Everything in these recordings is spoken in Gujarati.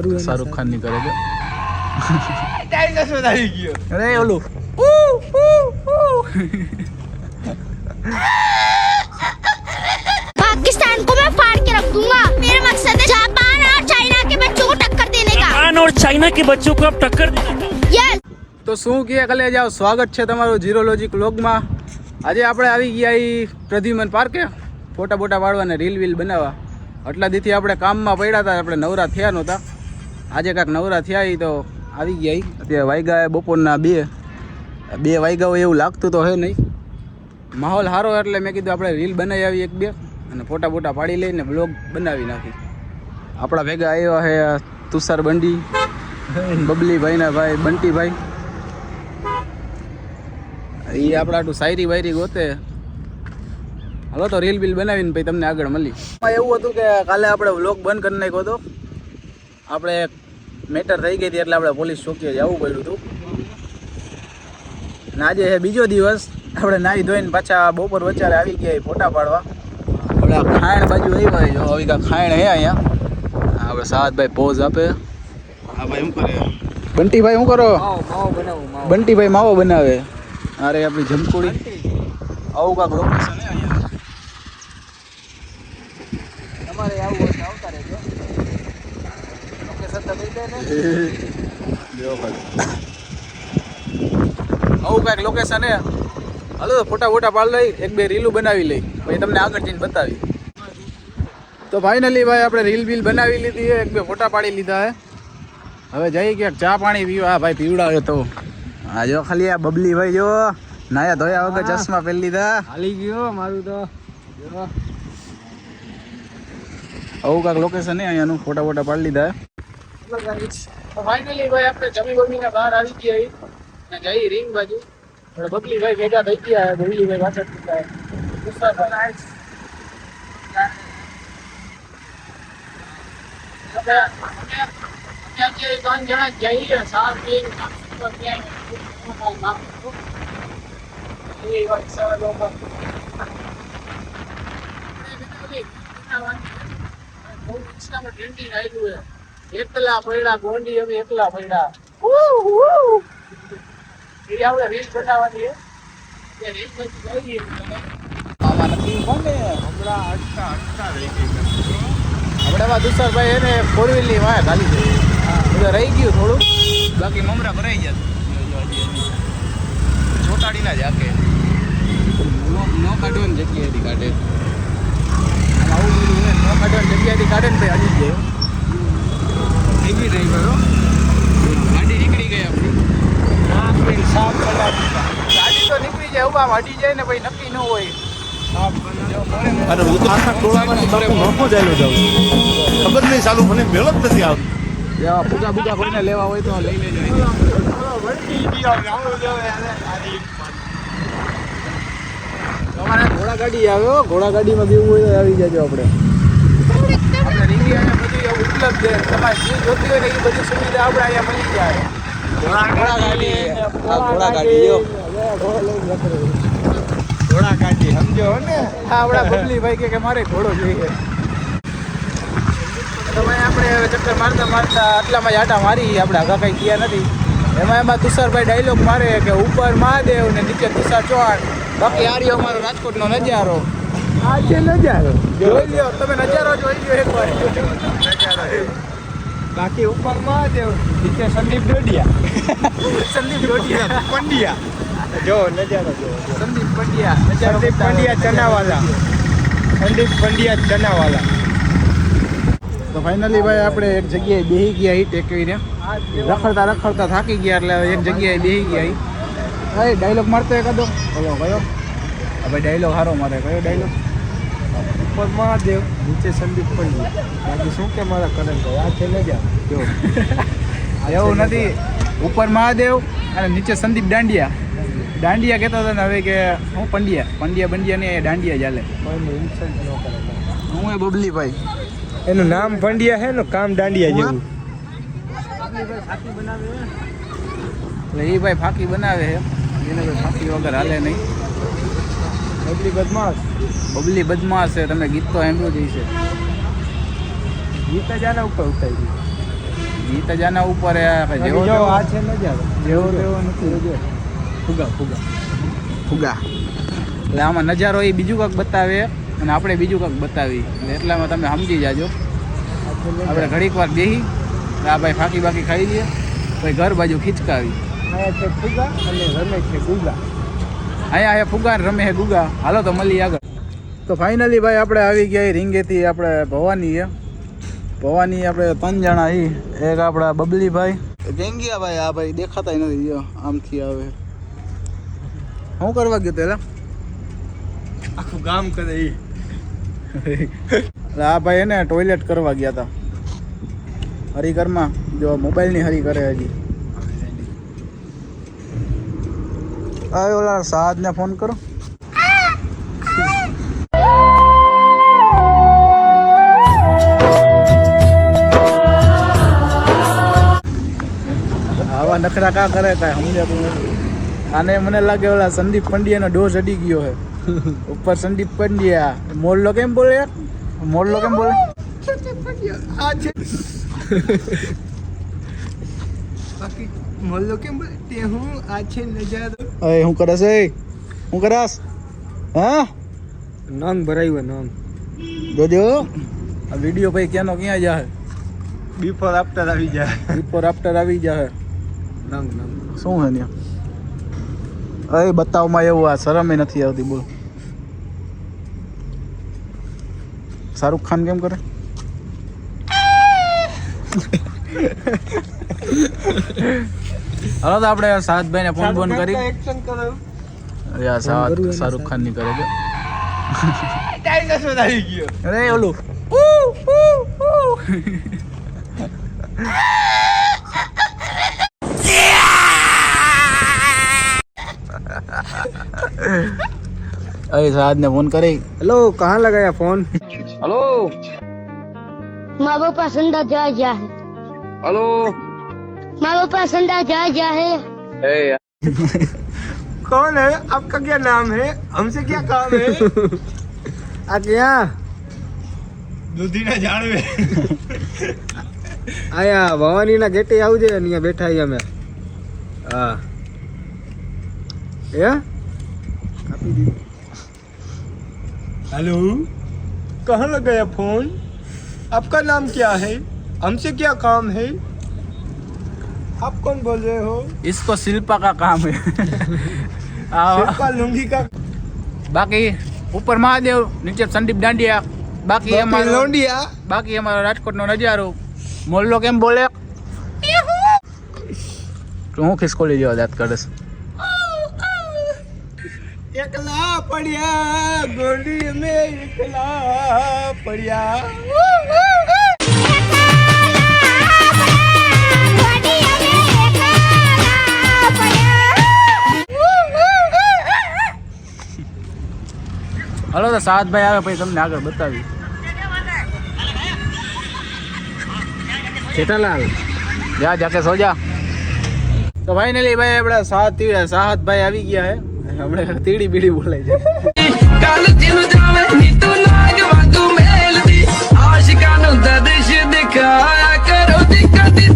शाहरुख खान नहीं करेगा। डायनासोर આવી ગયો। अरे ओलो पाकिस्तान को मैं फाड़ के रख दूंगा। मेरा मकसद है जापान और चाइना के बच्चों को टक्कर देने का। जापान और चाइना के बच्चों को आप टक्कर देना। यस। तो શું કે કલે જાઓ, સ્વાગત છે તમારું જીરોલોજી વ્લોગમાં। આજે આપણે આવી ગયા એ પ્રદ્યુમન પાર્કે ફોટા બોટા પાડવાને રીલ વીલ બનાવવા। આટલા દીથી આપણે કામમાં પડ્યા હતા, આપણે નવરા થયા નહોતા। આજે કાંઈક નવરા થયા એ તો આવી ગયા। અત્યારે વાગ્યા બપોરના 2 વાગ્યા હોય એવું લાગતું તો હે નહીં। માહોલ સારો એટલે મેં કીધું આપણે રીલ બનાવી આવી એક બે અને ફોટા બોટા પાડી લઈને બ્લોગ બનાવી નાખી। આપણા ભેગા આવ્યા છે તુષાર બંડી, બબલી ભાઈના ભાઈ બંટીભાઈ। એ આપણા આટલું શાયરી વાયરી ગોતે। હાલો તો રીલ બીલ બનાવીને પછી તમને આગળ મળી। એવું હતું કે કાલે આપણે વ્લોગ બંધ કરી નાખ્યો હતો, આપણે મેટર થઈ ગઈ હતી એટલે આપણે પોલીસ ચોકીએ જવું પડ્યું હતું। અને આજે છે બીજો દિવસ, આપણે નાહી ધોઈને પાછા બપોર વચ્ચે આવી ગયા ફોટા પાડવા। આપણે ખાયણ બાજુ આવ્યા, જો આવી કાંઈ ખાયણ હે અહીંયા। આપણે સાદભાઈ પોઝ આપે। હા ભાઈ શું કરે? બંટીભાઈ શું કરો? બંટીભાઈ માવો બનાવે। અરે આપણી જમકુડી આવું કાંક લોકેશન હે અહીંયા। તમારે આવું હોય તો આવતા રહેજો, લોકેશન તો કહી દે ને। આવું કાંઈક લોકેશન હે। હાલો તો ફોટા ફોટા પાડી લઈ, એક બે રીલું બનાવી લઈ, પછી તમને આગળ જઈને બતાવી। તો ફાઇનલી ભાઈ આપણે રીલ બીલ બનાવી લીધી છે, એક બે ફોટા પાડી લીધા હે। હવે જઈ ક્યાંક ચા પાણી પીવા। ભાઈ પીવડાવે તો આ જો ખાલી આ બબલી ભાઈ જો નાયા ધોયા વગર ચશ્મા પહેરી લીધા, હાલી ગયો મારું તો। આવું કાંક લોકેશન હે અહીંયાનું, ફોટા ફોટા પાડી લીધા હે। ફાઇનલી ભાઈ આપણે જમી બમીને બહાર આવી ગયા અને જઈ રીંગ બાજુ। બબલી ભાઈ ભેગા થઈ ગયા, બબલી ભાઈ પાછળ એકલા પડ્યા ગોંડી, અમે એકલા પડ્યા। આપણે રીલ બનાવવાની આપણે તુષારભાઈ એને 4 વ્હીલની વાય ખાલી છે, બધું રહી ગયું થોડું, બાકી મમરા ભરાઈ ગયા। ચોટાડીના જ આકે ન કાઢવાની જગ્યાએથી કાઢે, આવું બધું ન કાઢવાની જગ્યાએથી કાઢે ને ભાઈ અડી જાય। એવી રહી ગયો, ગાડી નીકળી ગઈ આપણી, સાફ કલાક ગાડી તો નીકળી જાય, ઉભા અડી જાય ને ભાઈ નક્કી ન હોય। અને હું તો આખા ટોળામાં બાપુ નોખો જાયલો જાઉં, ખબર નહીં ચાલુ મને મેળ જ નથી આવતું। જેવા પૂજા બુજા કોઈને લેવા હોય તો લઈ લેજો। તમારે ઘોડા ગાડી આવ્યો, ઘોડા ગાડીમાં બેવું હોય તો આવી જજો। આપણે રીંગી અને બધું એવું ઉપલબ્ધ છે, તમારે જે જોતી હોય ને એ બધી સુવિધા આપણે અહીંયા મળી જાય। ઘોડા ગાડી, ઘોડા ગાડી જો ઘોડા કાઢી સમજો ને। હા આપણા બબલીભાઈ કે મારે ઘોડો જોઈએ। તમે આપણે ચક્કર મારતા મારતા આટલામાં જ આટા મારી, આપણે આગા કંઈ ગયા નથી। એમાં તુષારભાઈ ડાયલોગ મારે કે ઉપર મહાદેવ ને નીચે તુષાર ચૌહાણ, બાકી આ રહ્યો અમારો રાજકોટનો નજારો। આ છે નજારો, જોઈ લ્યો તમે, નજારો જોઈ લ્યો એકવાર। બાકી ઉપર મહાદેવ, નીચે સંદીપ ડોડિયા, સંદીપ ડોડિયા પંડ્યા જો નજારો જો। સંદીપ પંડ્યા, સંદીપ પંડ્યા ચનાવાલા, સંદીપ પંડ્યા ચનાવાલા। તો ફાઇનલી ભાઈ આપણે એક જગ્યાએ બેસી ગયા હી ટેકવીને, રખડતા રખડતા થાકી ગયા એટલે એક જગ્યાએ બેસી ગયા। ભાઈ ડાયલોગ મારતો એકાદો, બોલો કયો? ભાઈ ડાયલોગ સારો મારે, કયો ડાયલોગ? ઉપર મહાદેવ, નીચે સંદીપ પંડ્યા, બાકી શું કે મારા કરણ ભાઈ આ છે નજારો જો। એવું નથી, ઉપર મહાદેવ અને નીચે સંદીપ દાંડિયા। દાંડિયા કહેતો હતો ને, હવે કે હું પંડ્યા બંડિયા ને દાંડિયા ચાલે। કોઈને ઇન્સલ્ટ ન કરે, હું એ બબલીભાઈ, એનું નામ પંડ્યા છે ને, કામ દાંડિયા જેવું। એટલે એ ભાઈ ફાંકી બનાવે છે, એને કોઈ ફાંકી વગર હાલે નહીં। બબલી બદમાશ, બબલી બદમાશ છે, તમે ગીત તો સાંભળ્યું જ છે। ગીત જ આના ઉપર ઉતારી ઈ તો જાના ઉપર હે જેવો જો તેવો આ છે નજારો જેવો તેવો નથી જો ફુગા ફુગા ફુગા એટલે આમાં નજારો એ બીજું કાંક બતાવે અને આપણે બીજું કાંક બતાવી એટલે એટલામાં તમે સમજી જાજો આપણે ઘડીક વાર બેસી આ ભાઈ ફાંકી બાકી ખાઈ લઈએ પછી ઘર બાજુ ખીચકાવી આયા છે ફુગા અને રમે છે ગુગા અહીંયા ફુગા ને રમે હે ગુગા હાલો તો મળીએ આગળ તો ફાઇનલી ભાઈ આપણે આવી ગયા રીંગેથી આપણે ભવાની આપણે 3 જણા એક આપણા બબલીભાઈ ગેંગિયા ભાઈ આ ભાઈ દેખાતા નથી જો આમથી આવે શું કરવા ગયો તેલા આખું ગામ કરે ઈ એટલે આ ભાઈ એને ટોયલેટ કરવા ગયા હતા હરિકરમાં જો મોબાઈલની હરી કરે હજી આ ઓલા સાદને ફોન કરો આવા નખરા કા કરે કાંઈ સમજાતું નથી આને મને લાગે ઓલા સંદીપ પંડ્યાનો ડોઝ અડી ગયો છે ઉપર સંદીપ પંડ્યા મોરલો કેમ બોલે આ છે બાકી મોલ્લો કેમ બોલે તે હું આ છે નજારો અરે હું કરસ હા નંગ ભરાયું નંગ જોજો આ વિડીયો ભાઈ ક્યાં જાય બિફોર આફ્ટર આવી જાય બિફોર આફ્ટર આવી જાય નંગ શું હે ત્યાં અરે બતાવમાં એવું આ શરમે નથી આવતી બોલ શાહરુખ ખાન કેમ કરે હાલો તો આપણે સાદભાઈ ને ફોન બોન કરી એક્શન કરો યાર શાહરુખ ખાન ની કરે છે ડાયનાસોર આવી ગયો અરે ઓલું अरे साद ने फोन करे हेलो कहाँ लगाया फोन हेलो माँ बाप संडा जा है हेलो माँ बाप संडा जा है कौन है आपका क्या नाम है हमसे क्या काम है आ क्या દૂધીના જાણવે આયા ભવાનીના ગેટે આવજે અહીંયા બેઠા અમે હા એ કાપી દીધું हेलो कहाँ लगाया फोन आपका नाम क्या है हमसे क्या काम है आप कौन बोल रहे हो इसको शिल्पा का काम है शिल्पा लुंगी का बाकी ऊपर महादेव नीचे संदीप डांडिया बाकी हमारा लोंडिया बाकी हमारा राजकोट नो नजारो मोल्लो केम बोले तो હું ખિસકોલી જેવા દાંત કાઢસ એકલા પડ્યા ગોડી મે એકલા પડ્યા હલો તો સાદભાઈ આવે પછી તમને આગળ બતાવી જેઠાલાલ જા જાકે સો જા તો ફાઇનલી ભાઈ આપણે સાહત ભાઈ આવી ગયા હે હમણાં તીડી બીડી બોલાય છે ਕੱਲ ਜਿਹਨੂੰ ਜਾਵੇ ਨੀ ਤੂੰ ਨਾਗ ਵਾਂਗੂ ਮੇਲਦੀ ਆਸ਼ਿਕਾਂ ਨੂੰ ਦਰਸ਼ ਦਿਖਾਇਆ ਕਰੋ ਦੀ ਕਦੀ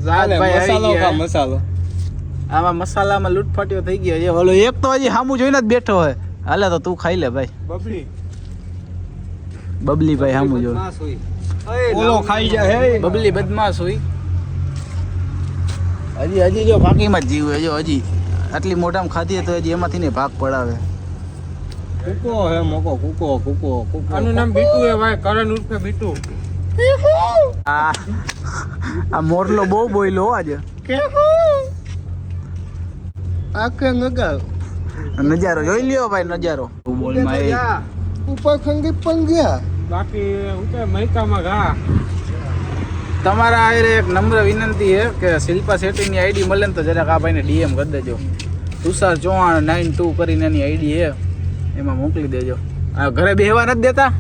સાહતભાઈ આવી મસાલો ગયા કા હે. મસાલો આમાં મસાલામાં લૂંટફાટ્યો થઈ ગયો છે ઓલો એક તો હજી સામું જોઈને જ બેઠો હોય હાલે તો તું ખાઈ લે ભાઈ બબલી બબલી ભાઈ સામું જો ઓલો ખાઈ જાય હે બબલી બદમાશ હોય હજી જો ફાંકીમાં જ જીવે જો હજી આટલી મોટામાં ખાધી તો હજી એમાંથી ને ભાગ પડાવે કુકો હે મોકો કુકો આનું નામ બીટુ હે ભાઈ કરણ ઉર્ફે બીટુ આ મોરલો બહુ બોલ્યો હો આજે આખે નગાવ નજારો જોઈ લ્યો ભાઈ નજારો બોલમાં એ ઉપર ખંગી પણ ગયા બાકી ઉતે મૈકામાં ગા તમારા આયરે એક નમ્ર વિનંતી છે કે શિલ્પા શેટ્ટીની આઈડી મળે ને તો જરાક આ ભાઈને ડીએમ કરી દેજો તુષાર ચૌહાણ 92 કરીને એની આઈડી છે એમાં મોકલી દેજો આ ઘરે બેહવા નથી દેતા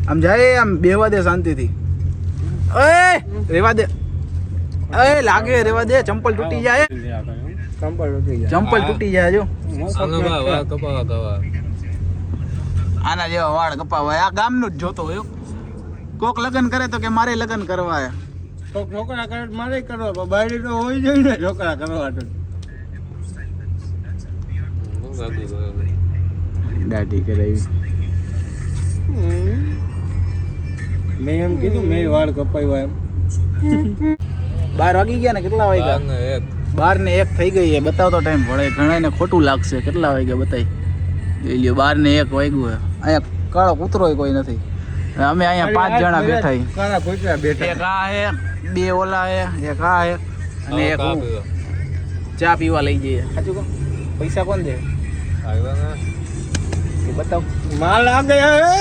આમ જાય આમ બેહવા દે શાંતિથી ઓય રેવા દે એ લાગે રેવા દે ચંપલ તૂટી જાય ચંપલ તૂટી જાય જો આના જેવા વાળ કપાવા આ ગામનું જ જોતો હોય કોક લગન કરે તો કે મારે લગન કરવા તો છોકરા કરે તો મારે કરવા પણ બાયડી તો હોય જોઈએ ને છોકરા કરવા તો દાઢી કરાવી. મેં એમ કીધું મેં વાળ કપાવ્યા એમ 12 વાગી ગયા ને કેટલા વાગ્યા? 12 ને 1 થઈ ગઈ છે. બતાવતો ટાઈમ ભણે ઘણાને ખોટું લાગશે. કેટલા વાગ્યા બતાવી જોઈ લ્યો. 12 ને 1 વાગ્યું છે. અહીંયા કાળો કૂતરો કોઈ નથી. અમે અહીંયા 5 જણા બેઠા છીએ. કાળા કૂતરા બેઠા એક આ હે, 2 ઓલા હે, એક આ હે અને એક હું. ચા પીવા લઈ જઈએ. સાચું કહું? પૈસા કોણ દે? એ બતાવ. માલ આ ગયા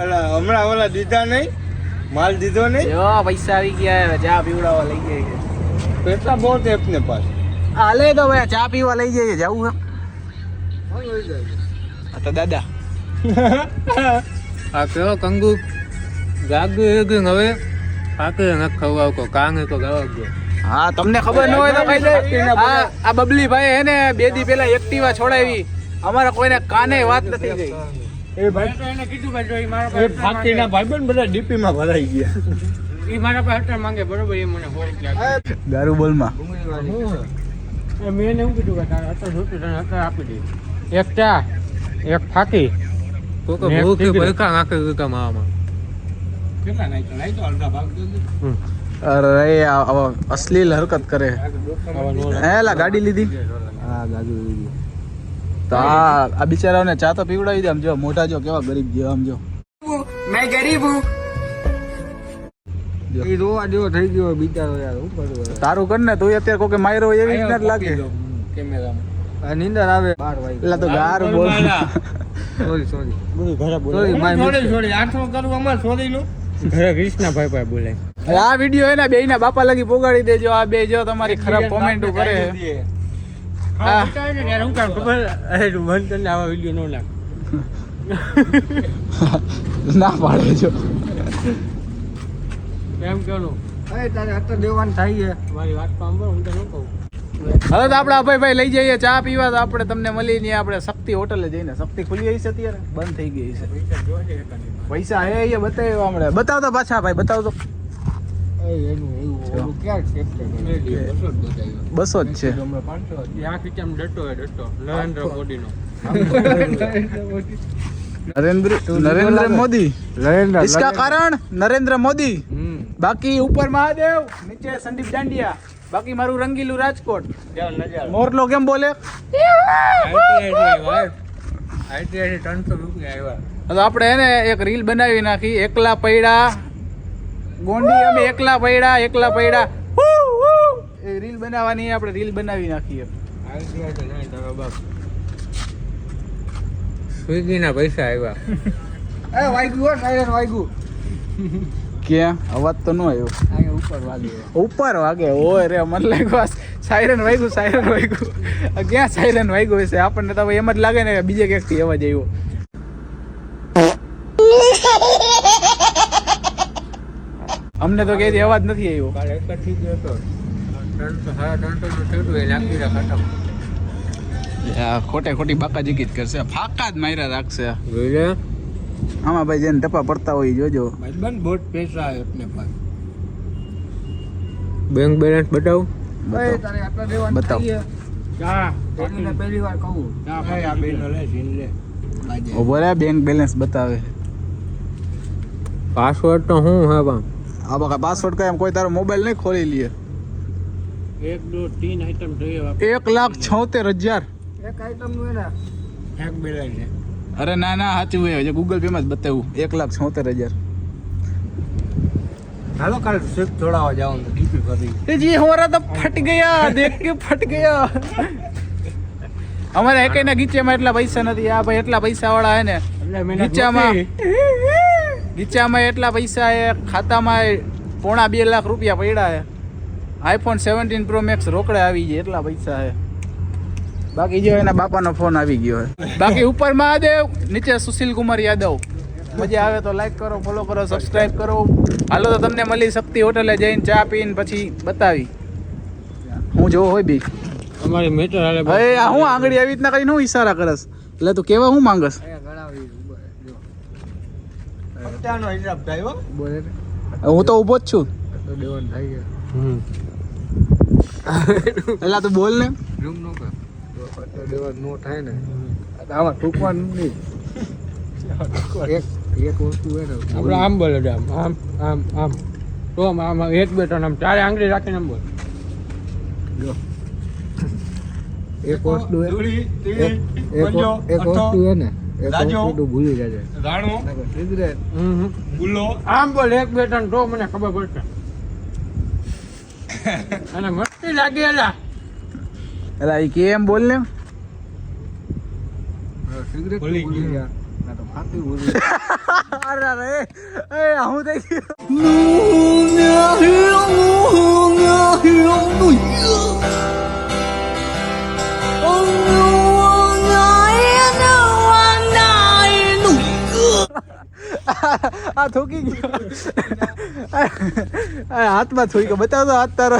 અલા હમણાં ઓલા દીધા નહીં માલ દીધો નહીં જો પૈસા આવી ગયા હે. ચા પીવડાવવા લઈ જઈએ. पैसा बहुत है अपने पास હાલે તો ભાઈ ચા પીવા લઈ જઈએ. જવું હે? આ તો દાદા આ કેવો કંગુ જાગુ એકિંગ હવે આકે ન ખવાવ કો કાંગે કો ગાવ ગયો. હા તમને ખબર ન હોય તો કહી દે. આ બબલી ભાઈ હે ને 2 દી પહેલા એક્ટિવા છોડાવી. અમારા કોઈને કાને વાત નથી ગઈ. એ ભાઈ એને કીધું ભાઈ મારા ફાકીના ભાઈબંધ બધા ડીપી માં ભરાઈ ગયા ઈ મારા પાસે હટાર માંગે બરોબર એ મને હોળ લાગે. દારૂ બોલમાં મેં એને એવું કીધું કે તારે હટાર જોતું તને હટાર આપી દે. એક ચા એક ફાકી તો કે ભૂખ ભરકા નાખે વિકા માવામાં કેટલા નાઈ તો અડધા ભાગ દે અરે આ અશ્લીલ હરકત કરે. હેલા ગાડી લીધી. હા ગાજુ તો આ બિચારાઓને ચા તો પીવડાવી દે. આમ જો મોઢા જો કેવા ગરીબ જેવા. આમ જો મેં ગરીબ હું એ રોવા જેવો થઈ ગયો બિચારો યાર હું કરું તારું કર ને તું અત્યારે કોઈ માયરો એવી રીતના જ લાગે. કેમેરામાં નીંદર આવે 12 વાગે એટલે તો ગાર બોલ. સોરી બધું ઘરે બોલ સોરી આઠમો કરું અમાર સોરી નો ઘરે કૃષ્ણભાઈ પાસે બોલાય. આ વિડીયો એના બેયના બાપા લગી પોગાડી દેજો. આ બે જો તમારી ખરાબ કોમેન્ટ કરે. હા યાર હું કામ ખબર અરે તું બંધ કરીને આવા વિડીયો નો નાખ. ના પાડે જો. એમ કેવું અરે તારે હટ દેવાનું થાય છે મારી વાત સાંભળ હું તને કહું. હવે તો આપણે અભયભાઈ લઈ જઈએ ચા પીવા. તો આપણે તમને મળી નહીં. આપણે શક્તિ હોટલે જઈને. શક્તિ ખુલી ગઈ છે અત્યારે? બંધ થઈ ગઈ છે. પૈસા હે એ બતાવ્યો હમણાં. બતાવતો પાછા ભાઈ બતાવતો. એનું એવું ક્યાં છે 200 જ છે. આ ખીચામાં ડટ્ટો હે ડટ્ટો નરેન્દ્ર મોદીનો. नरेंद्र मोदी. इसका कारण नरेंद्र मोदी. बाकी ऊपर महादेव, नीचे संदीप डांडिया. बाकी मारू रंगीलू राजकोट. मोरलो केम बोले? તો આપણે એને એક રીલ બનાવી નાખી. એકલા પૈડા ગોંડી અમે એકલા પૈડા એ રીલ બનાવવાની. આપણે રીલ બનાવી નાખીએ. સ્વિગી ના પૈસા આવ્યા. એ વાગ્યું સાયરન વાગ્યું ક્યાં અવાજ તો ન આવ્યો. અહીંયા ઉપર વાગ્યું ઉપર વાગે. ઓય રે મને લાગ્યું સાયરન વાગ્યું. ક્યાં સાયરન વાગ્યું હશે? આપણને તો એમ જ લાગે ને બીજે ક્યાંક થી અવાજ આવ્યો. અમને તો કઈ અવાજ નથી આવ્યો. કાલે એક જ થઈ ગયો હતો 300 નું થયું એ નાખી ખતમ. ખોટી બાકાજીકી જ કરશે. ફાકા જ માર્યા રાખશે. જોઈ આમાં ભાઈ જેને ટપા પડતા હોય જોજો. ભાઈબંધ बहुत पैसा है अपने पास બેંક બેલેન્સ બતાવ. ભાઈ તારે આટલા દેવાનું બતાવ. થાય ચા તને પહેલી વાર કહું ચા ભાઈ આ બેનો લે જીન લે આજે ઉભો રે બેંક બેલેન્સ બતાવે. પાસવર્ડ તો હું હે પણ આ બકા પાસવર્ડ કઈ એમ કોઈ તારો મોબાઈલ નહીં ખોલી લે. 1 2 3 આઈટમ જોઈએ. 1,76,000. એક આઈટમ નું એના એક બેલેન્સ છે અરે ના સાચું હોય. ગૂગલ પે માં જ બતાવ્યું 1,76,000. હાલો કાલ શિફ્ટ છોડાવવા જાઉં તો ટીપી કરી जी हमारा तो फट गया. देख के फट गया. અમારે એકેયના ગીચામાં એટલા પૈસા નથી. આ ભાઈ એટલા પૈસા વાળા હે ને. ગીચામાં એટલા પૈસા હે. ખાતામાં 1.5 લાખ રૂપિયા પડ્યા હે. આઈફોન 17 પ્રો મેક્સ રોકડે આવી જાય એટલા પૈસા હે. બાકી જો એના બાપાનો ફોન આવી ગયો હે. બાકી ઉપર મહાદેવ, નીચે સુશીલ કુમાર યાદવ. મજા આવે તો લાઈક કરો, ફોલો કરો, સબસ્ક્રાઇબ કરો. હાલો તો તમને મળી શક્તિ હોટલે જઈને ચા પીને પછી બતાવી હું જો હોય બી અમારી મીટર હાલે. હવે આ હું આંગળી આવી રીતના કરીને હું ઈશારા કરસ. એટલે તું કેવા હું માંગસ? હપ્તાનો હિસાબ થાય હો હું તો ઊભો જ છું. તો દેવાન થઈ ગયા એલા તું બોલ ને રૂમ નો કર તો દેવાન નો થાય ને આમાં ટૂંકવાનું નહીં એક વસ્તુ હોય ને આપણે આમ બોલે છે, આમ આમ આમ તો આમ એક બે ત્રણ આમ ચારે આંગળી રાખીને આમ બોલ. એક વસ્તુ હે એક વસ્તુ હે ને એક વસ્તુ તું ભૂલી જજે સિગરેટ આમ બોલ એક બે ત્રણ તો મને ખબર પડશે. અને મસ્તી લાગે એલા એલા એ કેમ બોલ ને સિગરેટ ભૂલી ગયા ના તો ફાટી ભૂલી અરે અરે એ હું થઈ ગયું આ થોકી ગયો આ હાથમાં થોઈ ગયો બતાવ તો હાથ તારો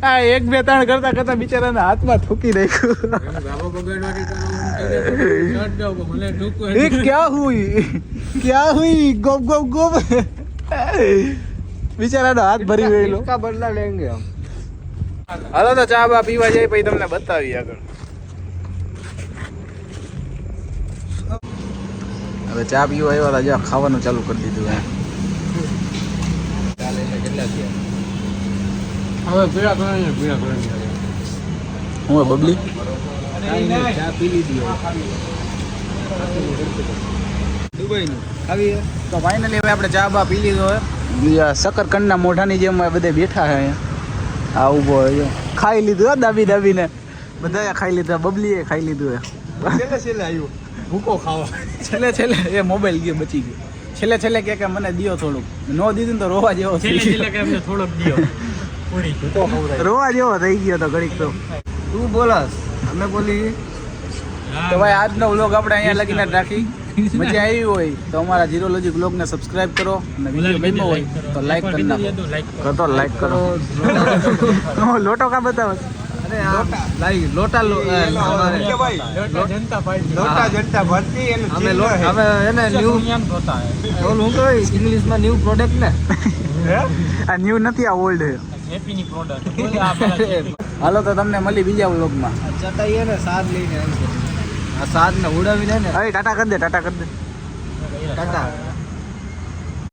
આ એક બે ત્રણ કરતા કરતા બિચારાના હાથમાં થૂકી નાખ્યું એ ક્યાં હુઈ ગોપ ગોપ ગોપ બિચારાનો હાથ ભરી ગયેલો इसका बदला लेंगे हम હાલો તો ચા બા પીવા જાય પછી તમને બતાવી આગળ હવે ચા પીવા આવ્યા હતા જ્યાં ખાવાનું ચાલુ કરી દીધું હવે પીળા કલર હું બબલી ચા પી લીધી દુબઈનું ખાવી તો ફાઇનલી હવે આપણે ચા બા પી લીધો હોય શકરકંડના મોઢાની જેમ બધે બેઠા છે અહીંયા આ ઊભો હોય ખાઈ લીધું હો દાબી દાબીને બધાએ ખાઈ લીધા બબલીએ ખાઈ લીધું હે છેલ્લે આવ્યું ભૂકો ખાવા છેલ્લે છેલ્લે એ મોબાઈલ ગયો બચી ગયો છેલ્લે છેલ્લે કે મને દિયો થોડુંક નો દીધું ને તો રોવા જેવો થઈ ગયો થોડોક દિયો રોવા જેવો થઈ ગયો તો ઘડીક તો તું બોલાસ અમે બોલી તો ભાઈ આજનો વ્લોગ આપણે અહીંયા લગીને જ રાખી મજા આવી હોય તો અમારા જીરોલોજી વ્લોગને સબસ્ક્રાઇબ કરો અને વિડીયો ગમ્યો હોય તો લાઈક કરી નાખો તો લાઈક કરો લોટો કા બતાવો લોટા જનતા ભરતી અમે એને ન્યુ ઓલ હું કહું ઇંગ્લિશમાં ન્યુ પ્રોડક્ટ ને આ ન્યુ નથી આ ઓલ્ડ છે હાલો તો તમને મળી બીજા વ્લોગમાં ચટાઈએ ને સાદ લઈને આવી છે આ સાદ ને ઉડાવીને ને હવે ટાટા કરી દે ટાટા કરી દે ટાટા